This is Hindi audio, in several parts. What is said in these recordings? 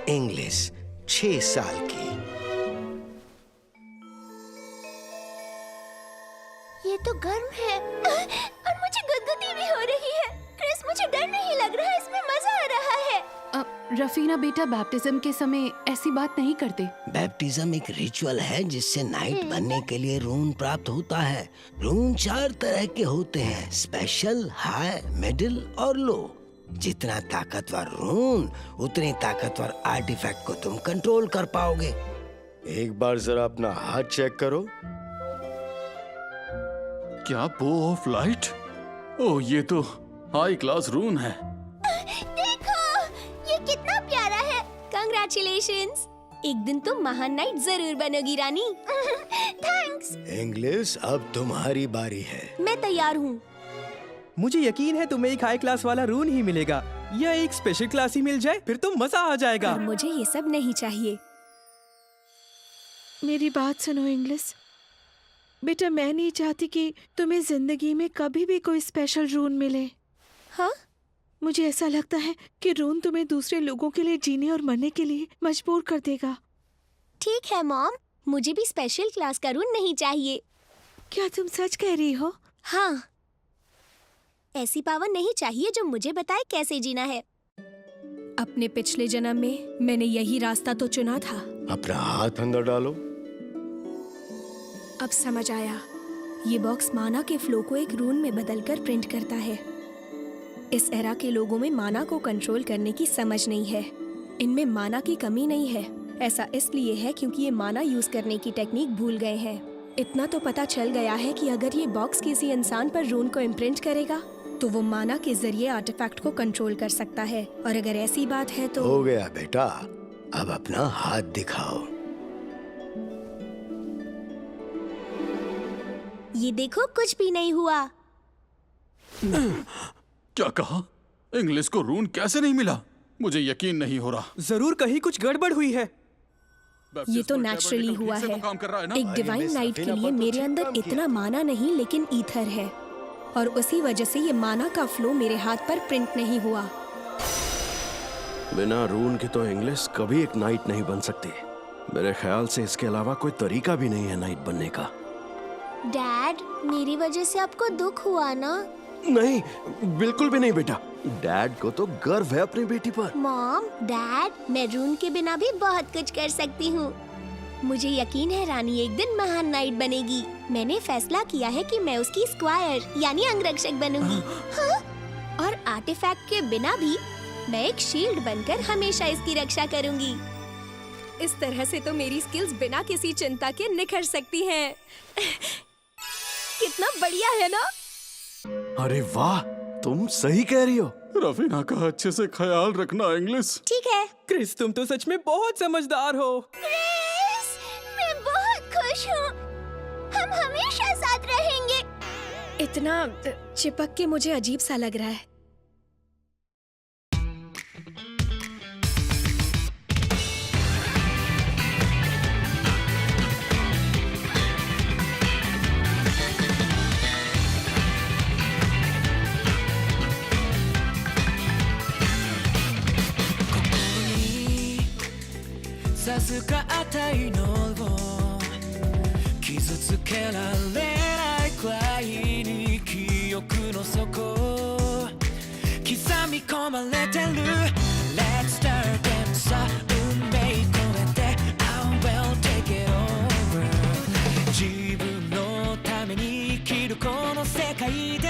इंग्लिश 6 साल की। ये तो गर्म है और मुझे गुदगुदी भी हो रही है। क्रिस, मुझे डर नहीं लग रहा, इसमें मजा आ रहा है। रफीना बेटा, बैप्टिज्म के समय ऐसी बात नहीं करते। बैप्टिज्म एक रिचुअल है जिससे नाइट बनने के लिए रून प्राप्त होता है। रून 4 तरह के होते हैं, स्पेशल, हाई, मिडिल और लो। जितना ताकतवर रून उतने ताकतवर आर्टिफैक्ट को तुम कंट्रोल कर पाओगे। एक बार जरा अपना हाथ चेक करो। क्या बो ऑफ लाइट? ओह, ये तो हाई क्लास रून है। देखो, ये कितना प्यारा है। Congratulations! एक दिन तुम महान नाइट जरूर बनोगी रानी। थैंक्स। इंग्लिश, अब तुम्हारी बारी है। मैं तैयार हूँ। मुझे यकीन है तुम्हें एक हाई क्लास वाला रून ही मिलेगा, या एक स्पेशल क्लास ही मिल जाए, फिर तो मजा आ जाएगा। पर मुझे ये सब नहीं चाहिए। मेरी बात सुनो इंग्लिश बेटा, मैं नहीं चाहती कि तुम्हें जिंदगी में कभी भी कोई स्पेशल रून मिले। हाँ? मुझे ऐसा लगता है कि रून तुम्हें दूसरे लोगों के लिए जीने और मरने के लिए मजबूर कर देगा। ठीक है मॉम, मुझे भी स्पेशल क्लास का रून नहीं चाहिए। क्या तुम सच कह रही हो? हाँ, ऐसी पावर नहीं चाहिए जो मुझे बताए कैसे जीना है। अपने पिछले जन्म में मैंने यही रास्ता तो चुना था। अपना हाथ अंदर डालो। अब समझ आया, ये बॉक्स माना के फ्लो को एक रून में बदलकर प्रिंट करता है। इस एरा के लोगों में माना को कंट्रोल करने की समझ नहीं है। इनमें माना की कमी नहीं है, ऐसा इसलिए है क्योंकि ये माना यूज करने की टेक्निक भूल गए हैं। इतना तो पता चल गया है कि अगर ये बॉक्स किसी इंसान पर रून को इम्प्रिंट करेगा तो वो माना के जरिए आर्टिफैक्ट को कंट्रोल कर सकता है। और अगर ऐसी बात है तो हो गया बेटा, अब अपना हाथ दिखाओ। ये देखो, कुछ भी नहीं हुआ। क्या कहा? इंग्लिश को रून कैसे नहीं मिला? मुझे यकीन नहीं हो रहा। जरूर कहीं कुछ गड़बड़ हुई है। ये तो नेचुरली हुआ है। एक डिवाइन नाइट के लिए मेरे अंदर इतना माना नहीं लेकिन ईथर है, और उसी वजह से ये माना का फ्लो मेरे हाथ पर प्रिंट नहीं हुआ। बिना रून के तो इंग्लिश कभी एक नाइट नहीं बन सकती। मेरे ख्याल से इसके अलावा कोई तरीका भी नहीं है नाइट बनने का। डैड, मेरी वजह से आपको दुख हुआ ना? नहीं, बिल्कुल भी नहीं बेटा। डैड को तो गर्व है अपनी बेटी पर। मॉम, डैड, मैं रून के बिना भी बहुत कुछ कर सकती हूँ। मुझे यकीन है रानी एक दिन महान नाइट बनेगी। मैंने फैसला किया है कि मैं उसकी स्क्वायर यानी अंगरक्षक बनूंगी। हाँ? और आर्टिफैक्ट के बिना भी मैं एक शील्ड बनकर हमेशा इसकी रक्षा करूंगी। इस तरह से तो मेरी स्किल्स बिना किसी चिंता के निखर सकती हैं। कितना बढ़िया है ना? अरे वाह, तुम सही कह रही हो। रफीना का अच्छे से ख्याल रखना इंग्लिश। ठीक है। क्रिस, तुम तो सच में बहुत समझदार हो। क्रिस, मैं बहुत खुश हूँ। हम हमेशा साथ रहेंगे। इतना चिपक के मुझे अजीब सा लग रहा है।授かったいのを傷つけられないくらいに記憶の底刻み込まれてる Let's start them さ運命込めて I will take it over 自分のために生きるこの世界で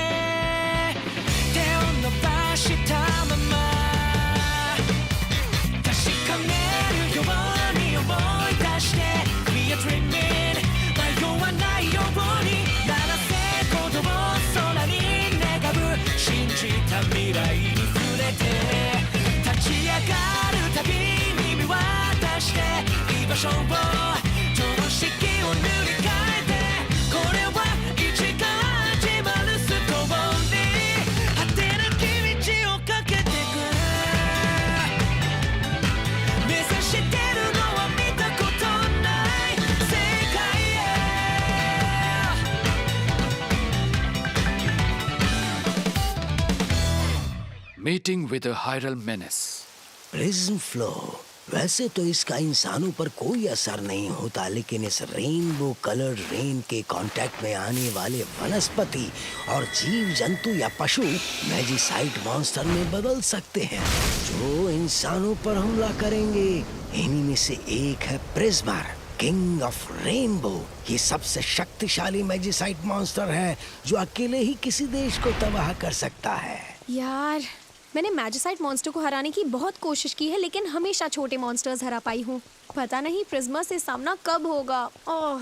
手を伸ばしたまま確かめるように思い出して Be a dreaming 迷わないように鳴らせ鼓動空に願う信じた未来に触れて立ち上がるたびに見渡して居場所を常識を塗り替えてこれは一から始まるストーリー果てなき道をかけてく目指してるのは見たことない世界へ Meeting with a Hyrule Menace. Prism flow वैसे तो इसका इंसानों पर कोई असर नहीं होता, लेकिन इस रेनबो कलर्ड रेन के कांटेक्ट में आने वाले वनस्पति और जीव जंतु या पशु मैजिसाइट मॉन्स्टर में बदल सकते हैं, जो इंसानों पर हमला करेंगे। इन्हीं में से एक है प्रिज्मर, किंग ऑफ रेनबो। ये सबसे शक्तिशाली मैजिसाइट मॉन्स्टर है जो अकेले ही किसी देश को तबाह कर सकता है। यार, मैंने मैजिसाइट मॉन्स्टर को हराने की बहुत कोशिश की है, लेकिन हमेशा छोटे मॉन्स्टर्स हरा पाई हूँ। पता नहीं प्रिज्मा से सामना कब होगा। ओह,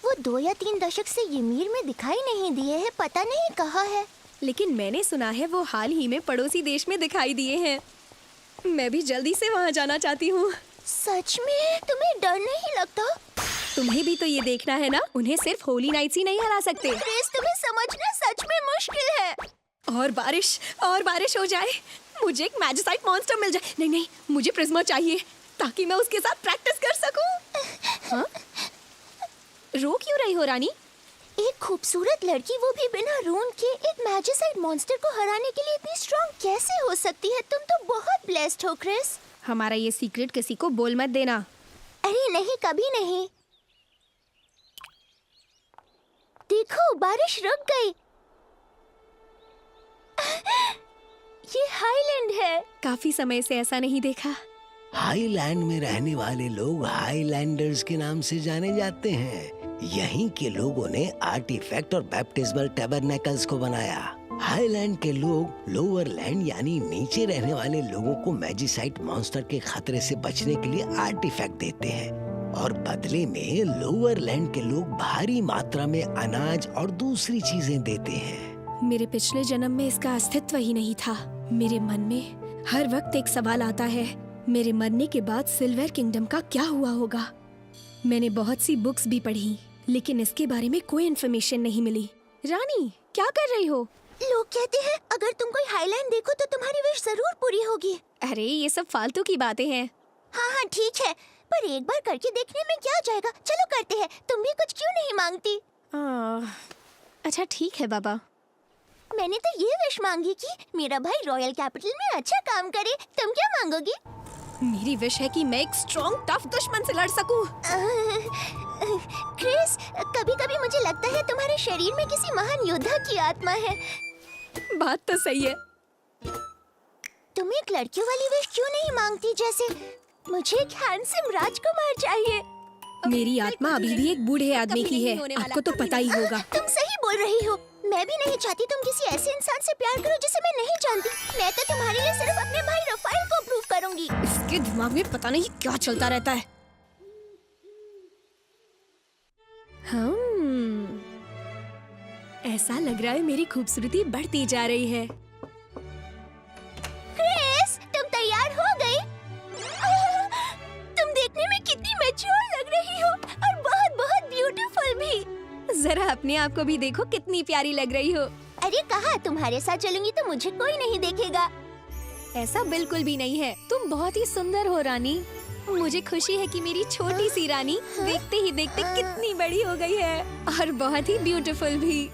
वो 2 या 3 दशक से ymir में दिखाई नहीं दिए हैं, पता नहीं कहाँ है। लेकिन मैंने सुना है वो हाल ही में पड़ोसी देश में दिखाई दिए हैं। मैं भी जल्दी से वहाँ जाना चाहती हूँ। सच में? तुम्हें डर नहीं लगता? तुम्हें भी तो ये देखना है ना, उन्हें सिर्फ होली नाइट्स ही नहीं हरा सकते। क्रिस, तुम्हें समझना सच में मुश्किल है। और बारिश हो जाए, मुझे एक मैजिसाइट मॉन्स्टर मिल जाए। नहीं नहीं, मुझे प्रिज्मा चाहिए ताकि मैं उसके साथ प्रैक्टिस कर सकूं। हाँ? रो क्यों रही हो रानी? एक खूबसूरत लड़की, वो भी बिना रून के, एक मैजिसाइट मॉन्स्टर को हराने के लिए इतनी स्ट्रांग कैसे हो सकती है? तुम तो बहुत ब्लेस्ड हो क्रिस। हमारा ये सीक्रेट किसी को बोल मत देना। अरे नहीं, कभी नहीं। देखो, बारिश रुक गई। ये हाईलैंड है। काफी समय से ऐसा नहीं देखा। हाईलैंड में रहने वाले लोग हाईलैंडर्स के नाम से जाने जाते हैं। यहीं के लोगों ने आर्टिफैक्ट और बैप्टिज्मल टैबरनेकल्स को बनाया। हाईलैंड के लोग लोअर लैंड यानी नीचे रहने वाले लोगों को मैजिसाइट मॉन्स्टर के खतरे से बचने के लिए आर्टिफैक्ट देते हैं, और बदले में लोअर लैंड के लोग भारी मात्रा में अनाज और दूसरी चीजें देते हैं। मेरे पिछले जन्म में इसका अस्तित्व ही नहीं था। मेरे मन में हर वक्त एक सवाल आता है, मेरे मरने के बाद सिल्वर किंगडम का क्या हुआ होगा। मैंने बहुत सी बुक्स भी पढ़ी, लेकिन इसके बारे में कोई इन्फॉर्मेशन नहीं मिली। रानी, क्या कर रही हो? लोग कहते हैं अगर तुम कोई हाईलैंड देखो तो तुम्हारी विश जरूर पूरी होगी। अरे ये सब फालतू की बातें हैं। हाँ हाँ ठीक है, पर एक बार करके देखने में क्या जाएगा। चलो करते हैं। तुम भी कुछ क्यों नहीं मांगती? अच्छा ठीक है बाबा। मैंने तो ये विश मांगी कि मेरा भाई रॉयल कैपिटल में अच्छा काम करे। तुम क्या मांगोगी? मेरी विश है कि मैं एक स्ट्रॉन्ग टफ दुश्मन से लड़ सकूं। क्रिस, कभी-कभी मुझे लगता है तुम्हारे शरीर में किसी महान योद्धा की आत्मा है। बात तो सही है। तुम एक लड़कियों वाली विश क्यों नहीं मांगती? जैसे मुझे एक हैंडसम राजकुमार चाहिए। मेरी आत्मा अभी भी एक बूढ़े आदमी की है, आपको तो पता ही होगा। तुम सही बोल रही हो। मैं भी नहीं चाहती तुम किसी ऐसे इंसान से प्यार करो जिसे मैं नहीं जानती। मैं तो तुम्हारे लिए सिर्फ अपने भाई रफाइल को अप्रूव करूंगी। इसके दिमाग में पता नहीं क्या चलता रहता है। ऐसा लग रहा है मेरी खूबसूरती बढ़ती जा रही है। क्रिस, तुम तैयार हो गई? तुम देखने में कितनी मैच्योर लग रही हो और बहुत बहुत ब्यूटीफुल भी। जरा अपने आप को भी देखो, कितनी प्यारी लग रही हो। अरे कहा, तुम्हारे साथ चलूंगी तो मुझे कोई नहीं देखेगा। ऐसा बिल्कुल भी नहीं है। तुम बहुत ही सुंदर हो रानी। मुझे खुशी है कि मेरी छोटी सी रानी देखते ही देखते कितनी बड़ी हो गई है, और बहुत ही ब्यूटीफुल भी।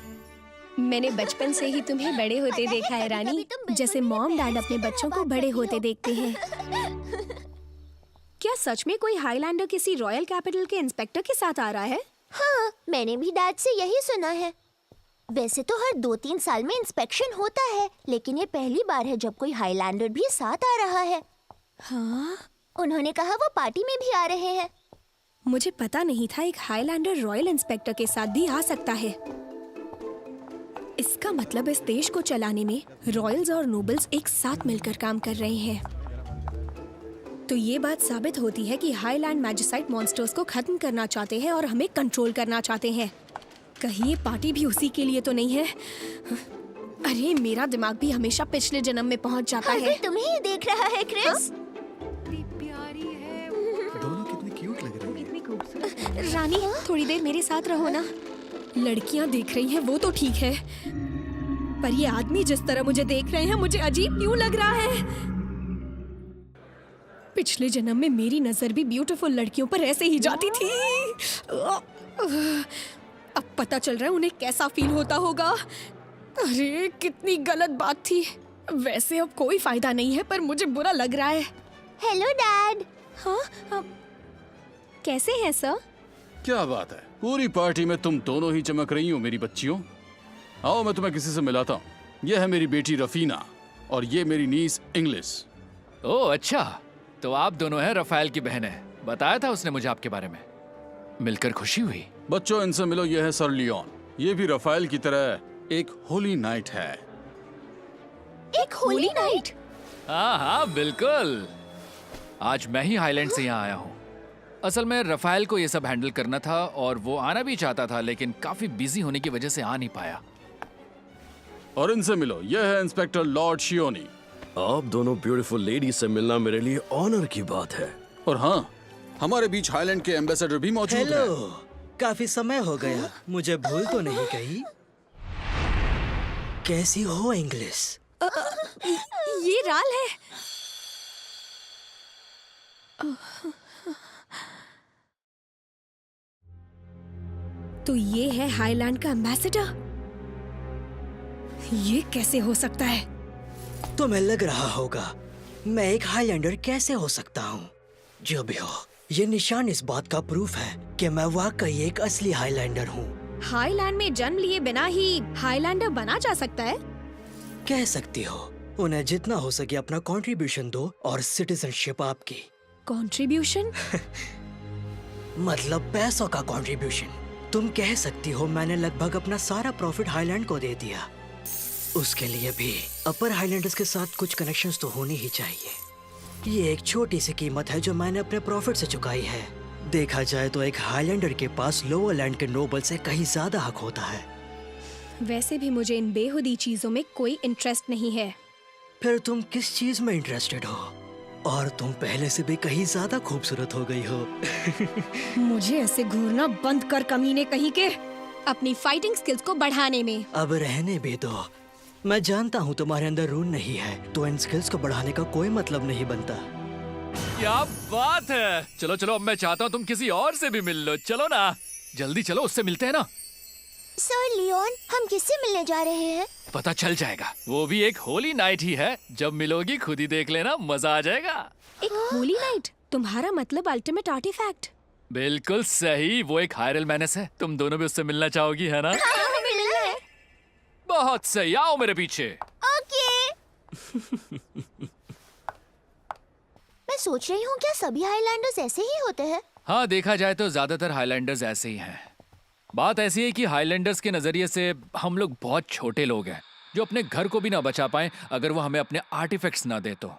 मैंने बचपन से ही तुम्हें बड़े होते देखा है रानी, जैसे मॉम डैड अपने बच्चों को बड़े होते देखते हैं। क्या सच में कोई हाईलैंडर किसी रॉयल कैपिटल के इंस्पेक्टर के साथ आ रहा है? हाँ, मैंने भी डैड से यही सुना है। वैसे तो हर 2-3 साल में इंस्पेक्शन होता है, लेकिन ये पहली बार है जब कोई हाईलैंडर भी साथ आ रहा है। हाँ? उन्होंने कहा वो पार्टी में भी आ रहे हैं। मुझे पता नहीं था एक हाईलैंडर रॉयल इंस्पेक्टर के साथ भी आ सकता है। इसका मतलब इस देश को चलाने में रॉयल्स और नोबल्स एक साथ मिलकर काम कर रहे हैं। तो ये बात साबित होती है कि हाईलैंड मैजिसाइट मॉन्स्टर्स को खत्म करना चाहते हैं और हमें कंट्रोल करना चाहते हैं। कहीं ये पार्टी भी उसी के लिए तो नहीं है? अरे मेरा दिमाग भी हमेशा पिछले जन्म में पहुंच जाता है। तुम्हें ही देख रहा है क्रिस। दोनों कितनी क्यूट लग रही हैं। रानी, थोड़ी देर मेरे साथ रहो ना। लड़कियां देख रही हैं वो तो ठीक है, पर ये आदमी जिस तरह मुझे देख रहे हैं मुझे अजीब क्यों लग रहा है? पिछले जन्म में मेरी नजर भी ब्यूटीफुल लड़कियों पर ऐसे ही जाती थी। अब पता चल रहा है उन्हें कैसा फील होता होगा। अरे कितनी गलत बात थी। वैसे अब कोई फायदा नहीं है, पर मुझे बुरा लग रहा है। Hello dad. हाँ, कैसे हैं सर? क्या बात है, पूरी पार्टी में तुम दोनों ही चमक रही हो मेरी बच्चियों। आओ मैं तुम्हें किसी से मिलाता हूँ। यह है मेरी बेटी रफीना और ये मेरी नीस इंग्लिश। ओह अच्छा, तो आप दोनों हैं रफाइल की बहनें। बताया था उसने मुझे आपके बारे में। मिलकर खुशी हुई। बच्चों इनसे मिलो, यह है सर लियोन। ये भी रफाइल की तरह एक होली नाइट है। एक होली नाइट? हाँ हाँ बिल्कुल। आज मैं ही हाईलैंड से यहाँ आया हूँ। असल में रफाइल को ये सब हैंडल करना था और वो आना भी चाहता था, लेकिन काफी बिजी होने की वजह से आ नहीं पाया। और इनसे मिलो, यह है इंस्पेक्टर लॉर्ड शियोनी। आप दोनों ब्यूटीफुल लेडी से मिलना मेरे लिए ऑनर की बात है। और हाँ, हमारे बीच हाईलैंड के एम्बेसडर भी मौजूद हैं। हेलो, काफी समय हो गया, मुझे भूल तो नहीं गई? कैसी हो इंग्लिश? ये राल है। तो ये है हाईलैंड का एम्बेसडर। ये कैसे हो सकता है? तुम्हें लग रहा होगा मैं एक हाईलैंडर कैसे हो सकता हूँ। जो भी हो, ये निशान इस बात का प्रूफ है कि मैं वाकई एक असली हाईलैंडर हूँ। हाईलैंड में जन्म लिए बिना ही हाईलैंडर बना जा सकता है? कह सकती हो। उन्हें जितना हो सके अपना कंट्रीब्यूशन दो और सिटीजनशिप आपकी। कंट्रीब्यूशन? मतलब पैसों का कंट्रीब्यूशन। तुम कह सकती हो मैंने लगभग अपना सारा प्रॉफिट हाईलैंड को दे दिया। उसके लिए भी अपर हाईलैंडर्स के साथ कुछ कनेक्शंस तो होनी ही चाहिए। ये एक छोटी सी कीमत है जो मैंने अपने प्रॉफिट से चुकाई है। देखा जाए तो एक हाईलैंडर के पास लोअर लैंड के नोबल से कहीं ज्यादा हक होता है। वैसे भी मुझे इन बेहुदी चीजों में कोई इंटरेस्ट नहीं है। फिर तुम किस चीज में इंटरेस्टेड हो? और तुम पहले से भी कहीं ज्यादा खूबसूरत हो गई हो। मुझे ऐसे घूरना बंद कर कमीने कहीं के, अपनी फाइटिंग स्किल्स को बढ़ाने में। अब रहने भी दो। मैं जानता हूँ तुम्हारे अंदर रून नहीं है, तो इन स्किल्स को बढ़ाने का कोई मतलब नहीं बनता। क्या बात है। चलो चलो, अब मैं चाहता हूँ तुम किसी और से भी मिल लो। चलो ना, जल्दी चलो, उससे मिलते हैं ना। सर लियोन, हम किससे मिलने जा रहे हैं? पता चल जाएगा। वो भी एक होली नाइट ही है। जब मिलोगी खुद ही देख लेना, मजा आ जाएगा। एक होली नाइट? तुम्हारा मतलब अल्टीमेट आर्टिफैक्ट? बिल्कुल सही, वो एक हायरल मैनेस है। तुम दोनों भी उससे मिलना चाहोगी, है ना? हमें मिलना है। बहुत सही, आओ मेरे पीछे। ओके। मैं सोच रही हूँ क्या सभी हाईलैंडर्स ऐसे ही होते हैं? हाँ, देखा जाए तो ज्यादातर हाईलैंडर्स ऐसे ही हैं। बात ऐसी है कि हाईलैंडर्स के नजरिए से हम लोग बहुत छोटे लोग हैं जो अपने घर को भी ना बचा पाए अगर वो हमें अपने आर्टिफैक्ट्स ना दे तो।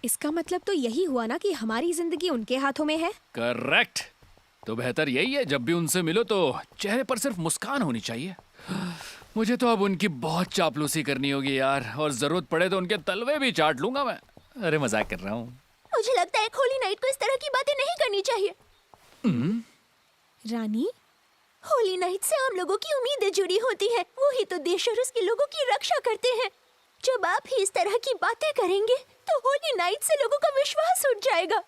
इसका मतलब तो यही हुआ ना कि हमारी जिंदगी उनके हाथों में है। करेक्ट। तो बेहतर यही है जब भी उनसे मिलो तो चेहरे पर सिर्फ मुस्कान होनी चाहिए। मुझे तो अब उनकी बहुत चापलूसी करनी होगी यार, और जरूरत पड़े तो उनके तलवे भी चाट लूंगा मैं। अरे मजाक कर रहा हूँ। मुझे लगता है होली नाइट को इस तरह की बातें नहीं करनी चाहिए। रानी, होली नाइट से हम लोगों की उम्मीदें जुड़ी होती हैं। वो ही तो देश और उसके लोगों की रक्षा करते हैं। जब आप ही इस तरह की बातें करेंगे तो होली नाइट से लोगों का विश्वास उठ जाएगा।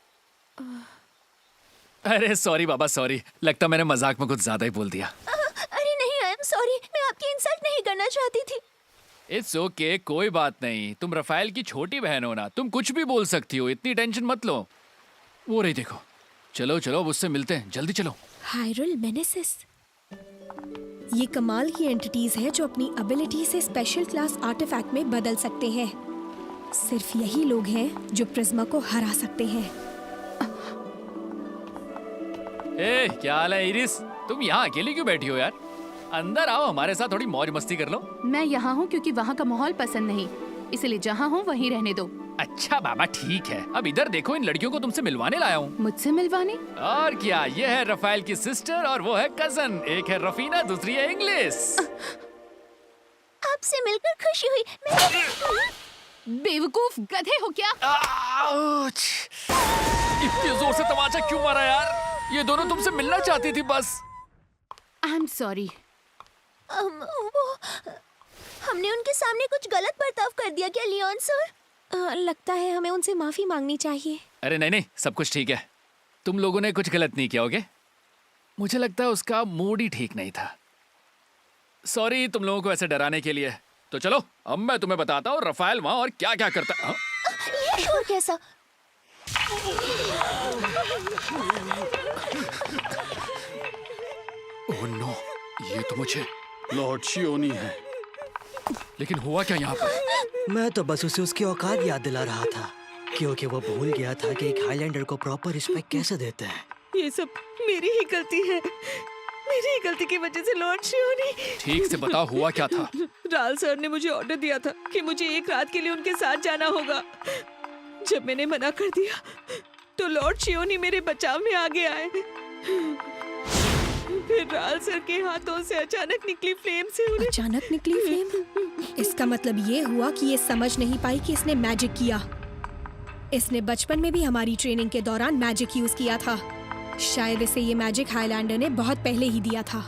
अरे सॉरी बाबा, सॉरी। लगता मैंने मजाक में कुछ ज्यादा ही बोल दिया। अरे नहीं, आई एम सॉरी। मैं आपकी इंसल्ट नहीं करना चाहती थी। इट्स ओके, कोई बात नहीं। तुम रफाइल की छोटी बहन हो ना, तुम कुछ भी बोल सकती हो, इतनी टेंशन मत लो। वो रही देखो। चलो चलो, अब उससे मिलते हैं, जल्दी चलो। हायरल मेनेसिस। ये कमाल की एंटिटीज है जो अपनी एबिलिटी से स्पेशल क्लास आर्टिफैक्ट में बदल सकते हैं। सिर्फ यही लोग हैं जो प्रिज्मा को हरा सकते हैं। ए, क्या हाल है इरिस? तुम यहाँ अकेली क्यों बैठी हो यार? अंदर आओ, हमारे साथ थोड़ी मौज मस्ती कर लो। मैं यहाँ हूँ क्योंकि वहाँ का माहौल पसंद नहीं, इसलिए जहाँ हूँ वहीं रहने दो। अच्छा बाबा, ठीक है। अब इधर देखो, इन लड़कियों को तुमसे मिलवाने लाया हूँ। मुझसे मिलवाने? और क्या, ये है रफाइल की सिस्टर और वो है कजन। एक है रफीना, दूसरी है इंग्लिश। आपसे मिलकर खुशी हुई। बेवकूफ गधे हो क्या? इतनी जोर से तमाचा क्यों मारा यार? ये दोनों तुमसे मिलना चाहती थी बस। I am sorry. हमने उनके सामने कुछ गलत बर्ताव कर दिया क्या लियोन सर? लगता है हमें उनसे माफी मांगनी चाहिए। अरे नहीं नहीं, सब कुछ ठीक है। तुम लोगों ने कुछ गलत नहीं किया होगे। मुझे लगता है उसका मूड ही ठीक नहीं था। सॉरी तुम लोगों को ऐसे डराने के लिए। तो चलो अब मैं तुम्हें बताता हूँ रफाइल वहाँ और क्या क्या करता है। शोर कैसा? ओह नो, ये तो मुझे लॉर्ड शियोनी है। लेकिन हुआ क्या यहाँ पर? मैं तो बस उसे उसकी औकात याद दिला रहा था, क्योंकि वो भूल गया था कि एक हाईलैंडर को प्रॉपर रिस्पेक्ट कैसे देते हैं। ये सब मेरी ही गलती है। मेरी ही गलती की वजह से लॉर्ड शियोनी। ठीक से बताओ, हुआ क्या था? राल सर ने मुझे ऑर्डर दिया था कि मुझे एक रात के लिए उनके साथ जाना होगा। जब मैंने मना कर दिया तो लॉर्ड शियोनी मेरे बचाव में आगे आए। फिर राल सर के हाथों से अचानक निकली फ्लेम से उन्हें। अचानक निकली फ्लेम? इसका मतलब ये हुआ कि ये समझ नहीं पाई कि इसने मैजिक किया। इसने बचपन में भी हमारी ट्रेनिंग के दौरान मैजिक यूज किया था। शायद इसे ये मैजिक हाईलैंडर ने बहुत पहले ही दिया था।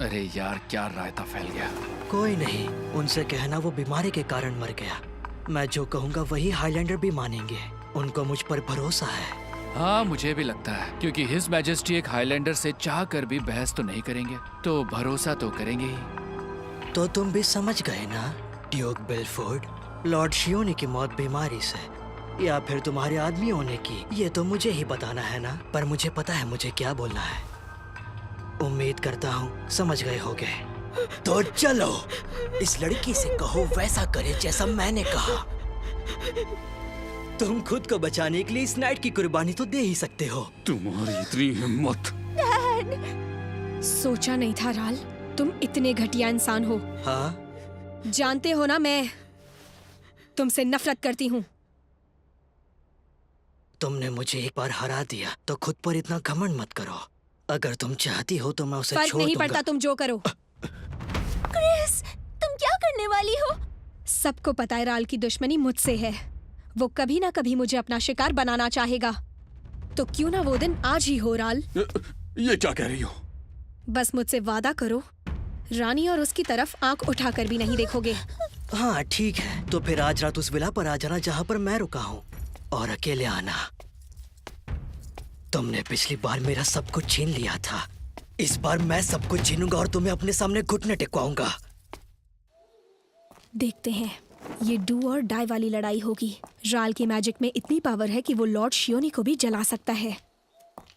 अरे यार, क्या रायता फैल गया। कोई नहीं, उनसे कहना वो बीमारी के कारण मर गया। मैं जो कहूँगा वही हाईलैंडर भी मानेंगे। उनको मुझ पर भरोसा है। हाँ, मुझे भी लगता है, क्योंकि हिज मैजेस्टी एक हाईलैंडर से चाह कर भी बहस तो नहीं करेंगे, तो भरोसा तो करेंगे ही। तो तुम भी समझ गए ना, ड्यूक बेलफोर्ड? लॉर्ड शियोनी की मौत बीमारी से या फिर तुम्हारे आदमी होने की, ये तो मुझे ही बताना है ना। पर मुझे पता है मुझे क्या बोलना है। उम्मीद करता हूँ समझ गए होगे। तो चलो, इस लड़की से कहो वैसा करे जैसा मैंने कहा। तुम खुद को बचाने के लिए इस नाइट की कुर्बानी तो दे ही सकते हो। तुम्हारी इतनी हिम्मत! सोचा नहीं था राल, तुम इतने घटिया इंसान हो। हाँ? जानते हो ना, मैं तुमसे नफरत करती हूँ। तुमने मुझे एक बार हरा दिया तो खुद पर इतना घमंड मत करो। अगर तुम चाहती हो तो मैं उसे फर्क छोड़ नहीं दूंगा। पड़ता तुम जो करो। क्रिस, तुम क्या करने वाली हो? सबको पता है राल की दुश्मनी मुझसे है। वो कभी ना कभी मुझे अपना शिकार बनाना चाहेगा। तो क्यों ना वो दिन आज ही हो राल। ये क्या कह रही हो? बस मुझसे वादा करो, रानी और उसकी तरफ आंख उठाकर भी नहीं देखोगे। हाँ ठीक है, तो फिर आज रात उस विला पर आ जाना जहाँ पर मैं रुका हूँ, और अकेले आना। तुमने पिछली बार मेरा सब कुछ छीन लिया था। इस बार मैं सब कुछ छीनूंगा और तुम्हें अपने सामने घुटने टेकवाऊंगा। देखते हैं, ये डू और डाई वाली लड़ाई होगी। राल की मैजिक में इतनी पावर है कि वो लॉर्ड शियोनी को भी जला सकता है।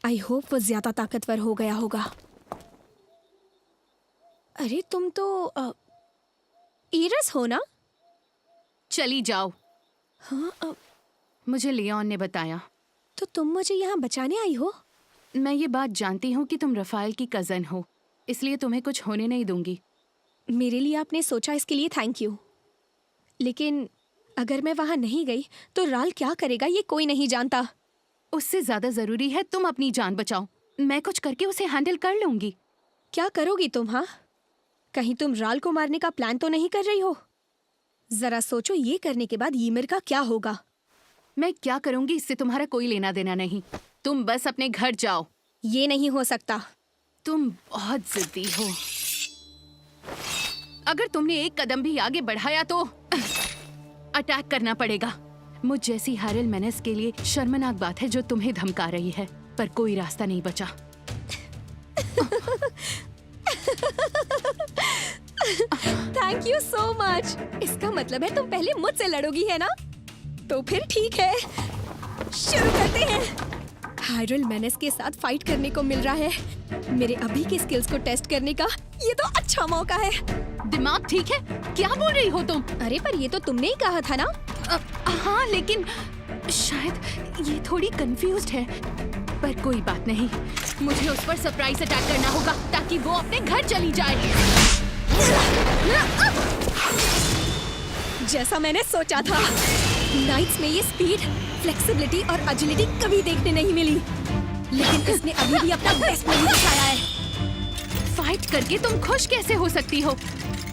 आई होप वो ज्यादा ताकतवर हो गया होगा। अरे तुम तो ईरस हो ना? चली जाओ। हाँ, मुझे लियोन ने बताया। तो तुम मुझे यहाँ बचाने आई हो? मैं ये बात जानती हूँ कि तुम रफाइल की कजन हो, इसलिए तुम्हें कुछ होने नहीं दूंगी। मेरे लिए आपने सोचा, इसके लिए थैंक यू। लेकिन अगर मैं वहाँ नहीं गई तो राल क्या करेगा ये कोई नहीं जानता। उससे ज्यादा जरूरी है तुम अपनी जान बचाओ। मैं कुछ करके उसे हैंडल कर लूंगी। क्या करोगी तुम? हाँ, कहीं तुम राल को मारने का प्लान तो नहीं कर रही हो? जरा सोचो, ये करने के बाद ईमिर का क्या होगा? मैं क्या करूंगी इससे तुम्हारा कोई लेना देना नहीं। तुम बस अपने घर जाओ। ये नहीं हो सकता। तुम बहुत जिद्दी हो। अगर तुमने एक कदम भी आगे बढ़ाया तो अटैक करना पड़ेगा। मुझ जैसी हायरल मेनेस के लिए शर्मनाक बात है जो तुम्हें धमका रही है, पर कोई रास्ता नहीं बचा। Thank you so much. इसका मतलब है तुम पहले मुझसे लड़ोगी, है ना? तो फिर ठीक है, शुरू करते हैं। हायरल मेनेस के साथ फाइट करने को मिल रहा है। मेरे अभी के स्किल्स को टेस्ट करने का ये तो अच्छा मौका है। दिमाग ठीक है? क्या बोल रही हो तुम? अरे पर ये तो तुमने ही कहा था ना। हाँ, लेकिन शायद ये थोड़ी कंफ्यूज्ड है। पर कोई बात नहीं, मुझे उस पर सरप्राइज अटैक करना होगा ताकि वो अपने घर चली जाए। जैसा मैंने सोचा था, नाइट्स में ये स्पीड, फ्लेक्सिबिलिटी और एजिलिटी कभी देखने नहीं मिली, लेकिन इसने अभी भी अपना बेस्ट नहीं दिखाया है। फाइट करके तुम खुश कैसे हो सकती हो?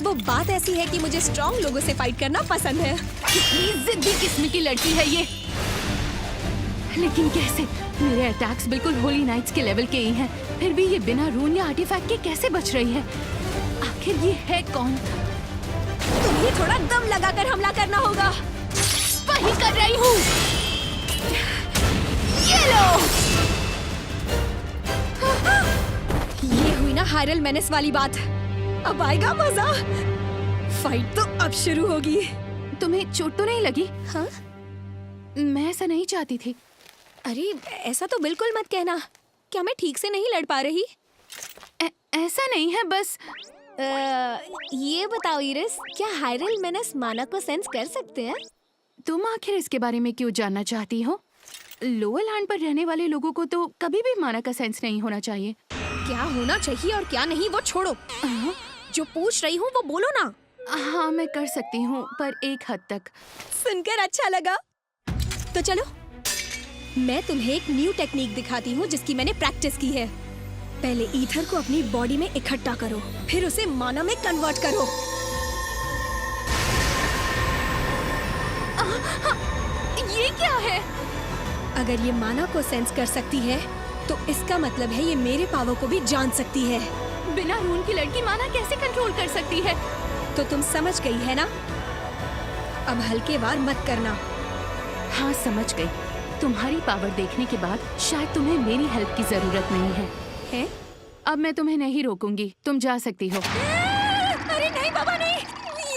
वो बात ऐसी है कि मुझे स्ट्रॉन्ग लोगों से फाइट करना पसंद है। कितनी जिद्दी किस्म की लड़की है ये। लेकिन कैसे? मेरे अटैक्स बिल्कुल होली नाइट्स के लेवल के ही हैं, फिर भी ये बिना रून या आर्टिफैक्ट के कैसे बच रही है? आखिर ये है कौन? तुम्हें थोड़ा दम लगाकर हमला करना होगा। वही कर रही हूँ। ये लो। ये हुई ना हायरल मेनेस वाली बात। अब आएगा मजा। फाइट तो अब शुरू होगी। तुम्हें चोट तो नहीं लगी? हाँ? मैं ऐसा नहीं चाहती थी। अरे ऐसा तो बिल्कुल मत कहना। क्या मैं ठीक से नहीं लड़ पा रही? ऐसा नहीं है, बस ये बताओ इरिस, क्या हायरल मेनस माना को सेंस कर सकते हैं? तुम आखिर इसके बारे में क्यों जानना चाहती हो? लोअर लैंड पर रहने वाले लोगों को तो कभी भी माना का सेंस नहीं होना चाहिए। क्या होना चाहिए और क्या नहीं वो छोड़ो। जो पूछ रही हूँ वो बोलो ना। हाँ, मैं कर सकती हूँ, पर एक हद तक। सुनकर अच्छा लगा। तो चलो, मैं तुम्हें एक न्यू टेक्निक दिखाती हूँ जिसकी मैंने प्रैक्टिस की है। पहले ईथर को अपनी बॉडी में इकट्ठा करो, फिर उसे माना में कन्वर्ट करो। ये क्या है? अगर ये माना को सेंस कर सकती है तो इसका मतलब है ये मेरे पावर को भी जान सकती है। बिना रून की लड़की माना कैसे कंट्रोल कर सकती है? तो तुम समझ गई है ना? अब हल्के वार मत करना। हाँ, समझ गई। तुम्हारी पावर देखने के बाद शायद तुम्हें मेरी हेल्प की जरूरत नहीं है। है? अब मैं तुम्हें नहीं रोकूंगी, तुम जा सकती हो। अरे नहीं बाबा नहीं,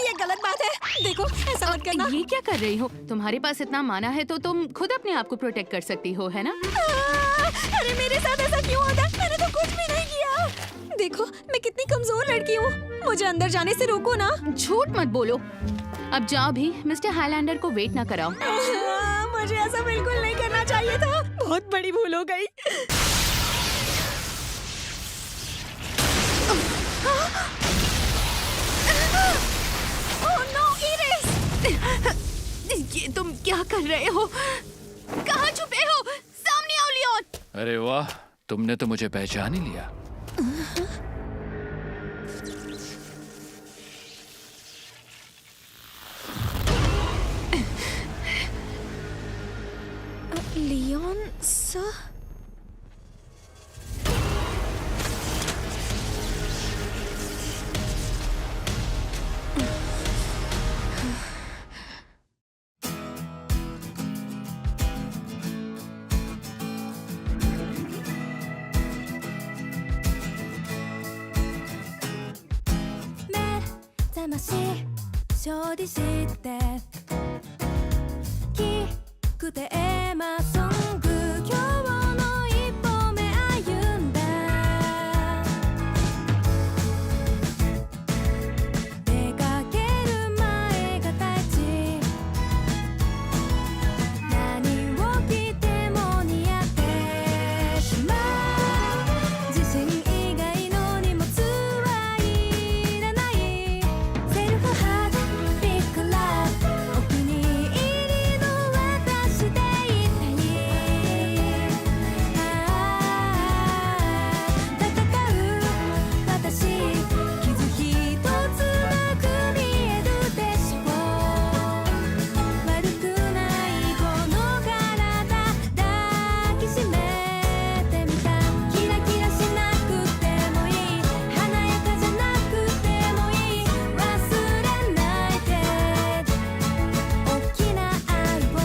ये गलत बात है। देखो ऐसा मत करना। ये क्या कर रही हो? तुम्हारे पास इतना माना है तो तुम खुद अपने आप को प्रोटेक्ट कर सकती हो, है ना? अरे मेरे साथ ऐसा क्यों होता है? मैंने तो कुछ भी नहीं किया। देखो मैं कितनी कमजोर लड़की हूँ, मुझे अंदर जाने से रोको ना। झूठ मत बोलो। अब जाओ भी, मिस्टर हाईलैंडर को वेट ना कराओ। मुझे ऐसा बिल्कुल नहीं करना चाहिए था, बहुत बड़ी भूल हो गई। Oh no Iris! ये तुम क्या कर रहे हो? कहाँ छुपे हो? सामने आओ लियोन! अरे वाह, तुमने तो मुझे पहचान ही लिया। लियोन सर?勝利してきくてエマソング今日の一歩目歩んだ出かける前が大事何を着ても似合ってしまう自信以外の荷物はいらないセルフハードビッグラブお気に入りの私でいたい戦う私傷一つなく見えるでしょう悪くないこの体抱きしめてみたキラキラしなくてもいい華やかじゃなくてもいい忘れないで大きな愛を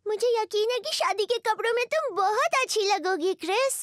मुझे यकीन है कि शादी के कपड़ों में तुम बहुत अच्छी लगोगी क्रिस।